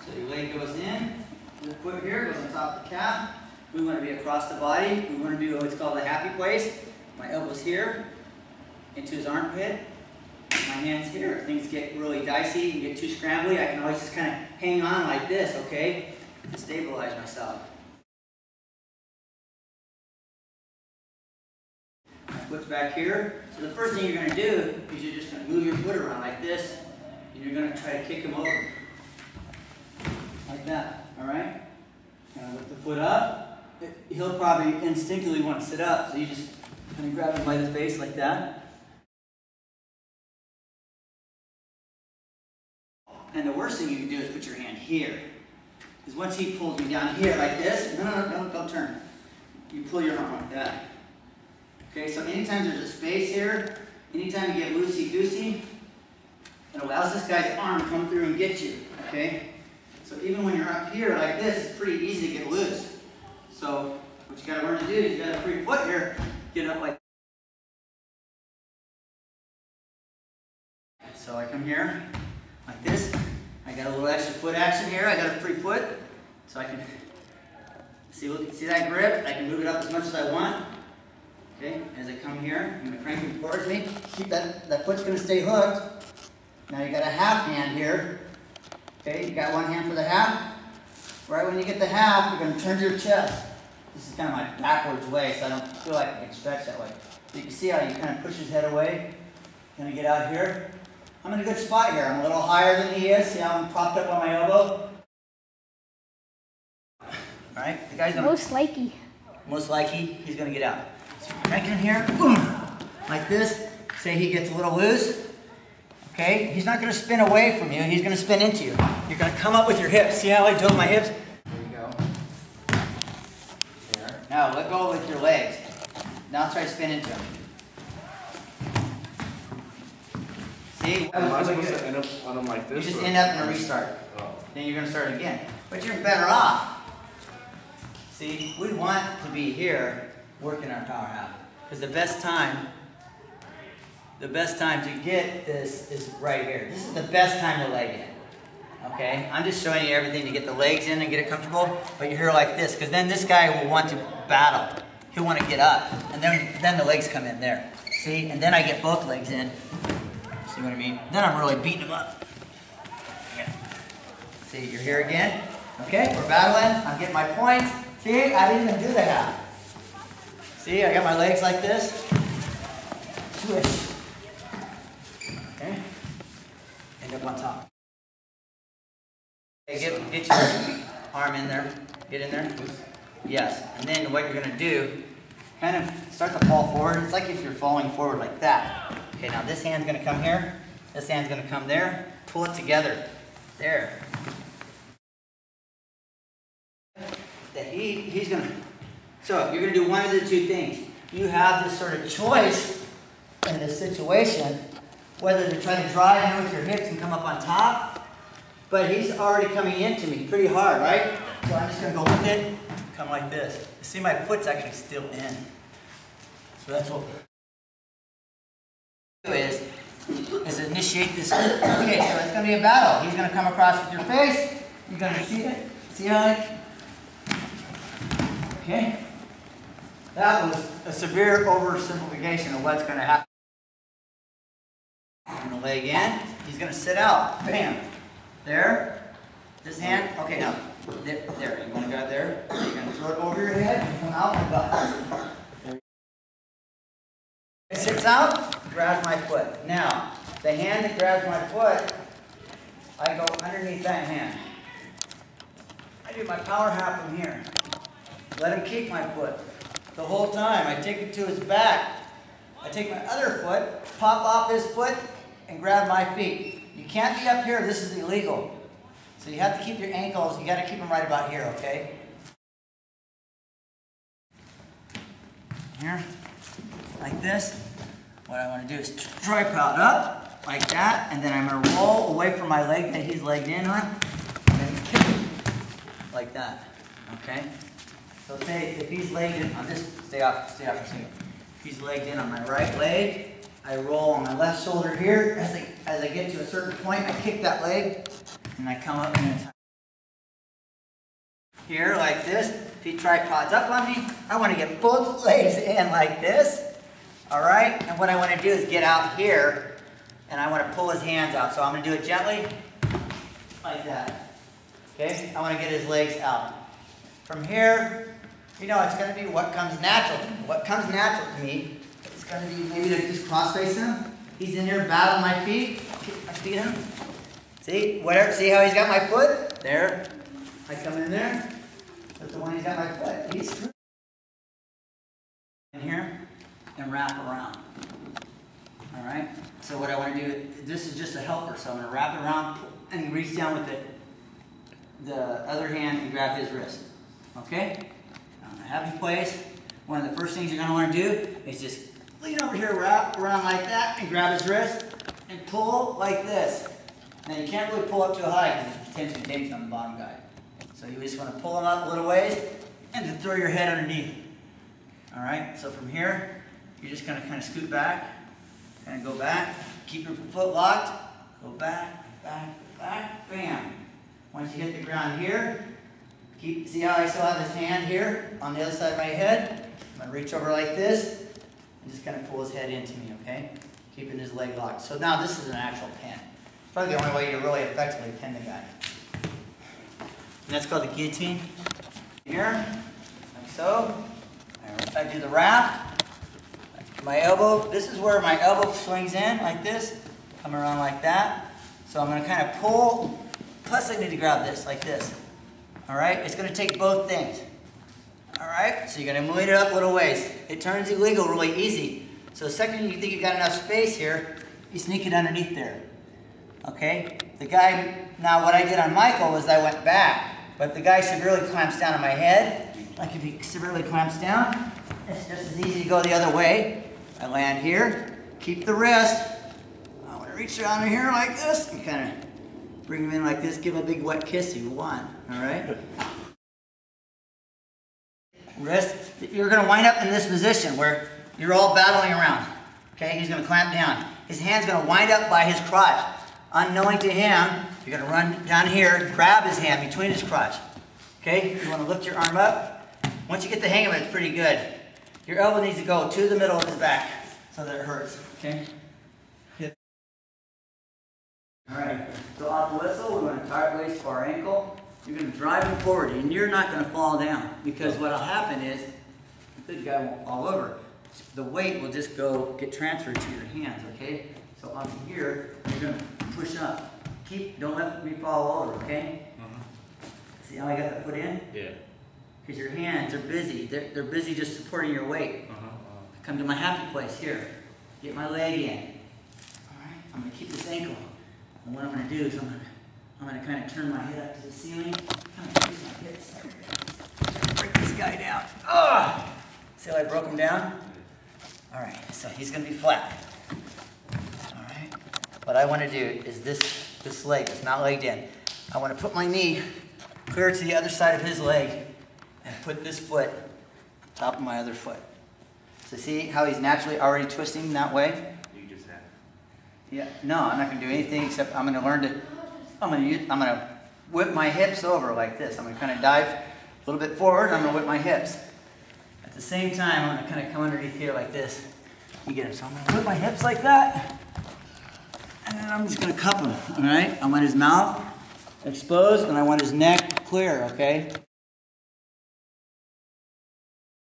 So your leg goes in, the foot here goes on top of the calf. We want to be across the body. We want to do what's called a happy place. My elbow's here, into his armpit. My hand's here. If things get really dicey and get too scrambly, I can always just kind of hang on like this, okay, to stabilize myself. My foot's back here. So the first thing you're going to do is you're just going to move your foot around like this, and you're going to try to kick him over. Like that, all right? Kind of lift the foot up. He'll probably instinctively want to sit up, so you just kind of grab him by the face like that. And the worst thing you can do is put your hand here. Because once he pulls me down here like this, no, don't turn. You pull your arm like that. Okay, so anytime there's a space here, anytime you get loosey-goosey, it allows this guy's arm to come through and get you, okay? So even when you're up here like this, it's pretty easy to get loose. So what you got to learn to do is you got a free foot here, get up like that. So I come here like this. I got a little extra foot action here. I got a free foot, so I can see that grip. I can move it up as much as I want. Okay, as I come here, I'm going to crank him towards me. Keep that foot's going to stay hooked. Now you got a half hand here. Okay, you got one hand for the half. Right when you get the half, you're going to turn to your chest. This is kind of my backwards way, so I don't feel like I can stretch that way. So you can see how he kind of pushes his head away. Kind of get out here. I'm in a good spot here. I'm a little higher than he is. See how I'm propped up on my elbow? All right, the guy's going to... Most likely, he's going to get out. So crank in here, boom, like this. Say he gets a little loose. Okay, he's not going to spin away from you. He's going to spin into you. You're going to come up with your hips. See how I do with my hips? There you go. There. Now let go with your legs. Now try to spin into him. See? Am I supposed to end up on him like this? You just end up in a restart. Oh. Then you're going to start again. But you're better off. See, we want to be here working our power half. Because the best time to get this is right here. This is the best time to leg in. Okay? I'm just showing you everything to get the legs in and get it comfortable. But you're here like this, because then this guy will want to battle. He'll want to get up. And then the legs come in there. See? And then I get both legs in. See what I mean? Then I'm really beating him up. Yeah. See, you're here again. Okay, we're battling. I'm getting my points. See, I didn't even do the half. See, I got my legs like this. Swish. Okay. End up on top. Okay, get your arm in there. Get in there. Yes. And then what you're going to do, kind of start to fall forward. It's like if you're falling forward like that. Okay, now this hand's going to come here. This hand's going to come there. Pull it together. There. He's going to... So you're going to do one of the two things. You have this sort of choice in this situation, whether to try to drive in with your hips and come up on top, but he's already coming into me pretty hard, right? So I'm just going to go with it, come like this. You see my foot's actually still in. So that's what we'll do is initiate this. Okay, so it's going to be a battle. He's going to come across with your face. You're going to see it. See how I... Okay? That was a severe oversimplification of what's going to happen. I'm going to leg in. He's going to sit out. Bam. There. This hand. Okay, now. There. You want to go there. You're going to throw it over your head and come out my butt. It sits out. Grabs my foot. Now, the hand that grabs my foot, I go underneath that hand. I do my power half from here. Let him keep my foot. The whole time, I take it to his back. I take my other foot, pop off his foot, and grab my feet. You can't be up here. This is illegal. So you have to keep your ankles. You got to keep them right about here, okay? Here, like this. What I want to do is tripod up, like that, and then I'm going to roll away from my leg that he's legged in on, and then kick him, like that, okay? So say if he's legged in on this, stay off for a second. If he's legged in on my right leg, I roll on my left shoulder here. As I get to a certain point, I kick that leg, and I come up and here like this. If he tripods up on me, I want to get both legs in like this. All right? And what I want to do is get out here, and I want to pull his hands out. So I'm going to do it gently, like that. Okay? I want to get his legs out. From here, you know, it's going to be what comes natural. What comes natural to me is going to be maybe to just cross-face him. He's in here battling my feet. Kick my feet in. See? Whatever. See how he's got my foot? There. I come in there. That's the one he's got my foot. He's in here and wrap around. All right? So what I want to do, this is just a helper. So I'm going to wrap it around and reach down with the other hand and grab his wrist. Okay? I'm in a happy place. One of the first things you're going to want to do is just lean over here, wrap around like that, and grab his wrist and pull like this. Now you can't really pull up too high because there's potentially tension on the bottom guy. So you just want to pull him up a little ways and then throw your head underneath. All right? So from here, you're just going to kind of scoot back, kind of go back, keep your foot locked, go back, back, back, bam. Once you hit the ground here, see how I still have his hand here on the other side of my head? I'm going to reach over like this and just kind of pull his head into me, okay? Keeping his leg locked. So now this is an actual pin. It's probably the only way to really effectively pin the guy. And that's called the guillotine. Here, like so. I do the wrap. My elbow, this is where my elbow swings in, like this. Come around like that. So I'm going to kind of pull, plus I need to grab this, like this. All right? It's going to take both things. All right? So you're going to move it up little ways. It turns illegal really easy. So the second you think you've got enough space here, you sneak it underneath there. Okay? The guy, now what I did on Michael was I went back. But if the guy severely clamps down on my head, like if he severely clamps down, it's just as easy to go the other way. I land here, keep the wrist. I want to reach around here like this and kind of bring him in like this, give him a big wet kiss if you want. All right? Wrist, you're going to wind up in this position where you're all battling around. Okay? He's going to clamp down. His hand's going to wind up by his crotch. Unknowing to him, you're going to run down here, grab his hand between his crotch. Okay? You want to lift your arm up. Once you get the hang of it, it's pretty good. Your elbow needs to go to the middle of his back so that it hurts. Okay? Alright, so off the whistle, we're going to tie it waist to our ankle. You're going to drive him forward, and you're not going to fall down. Because what will happen is, the good guy won't fall over. The weight will just get transferred to your hands, okay? So on here, you're going to push up. Don't let me fall over, okay? See how I got the foot in? Yeah. Because your hands are busy. They're busy just supporting your weight. Come to my happy place here. Get my leg in. All right? I'm going to keep this ankle. And what I'm going to do is I'm going to kind of turn my head up to the ceiling. Kind of raise my hips. Break this guy down. Oh! See how I broke him down? All right. So he's going to be flat. All right? What I want to do is this leg is not legged in. I want to put my knee clear to the other side of his leg and put this foot on top of my other foot. So see how he's naturally already twisting that way? You just have. Yeah. No, I'm not going to do anything except I'm going to learn to. I'm going to whip my hips over like this. I'm going to kind of dive a little bit forward. And I'm going to whip my hips. At the same time, I'm going to kind of come underneath here like this. You get it? So I'm going to whip my hips like that, and then I'm just going to cup him. All right. I want his mouth exposed, and I want his neck clear. Okay.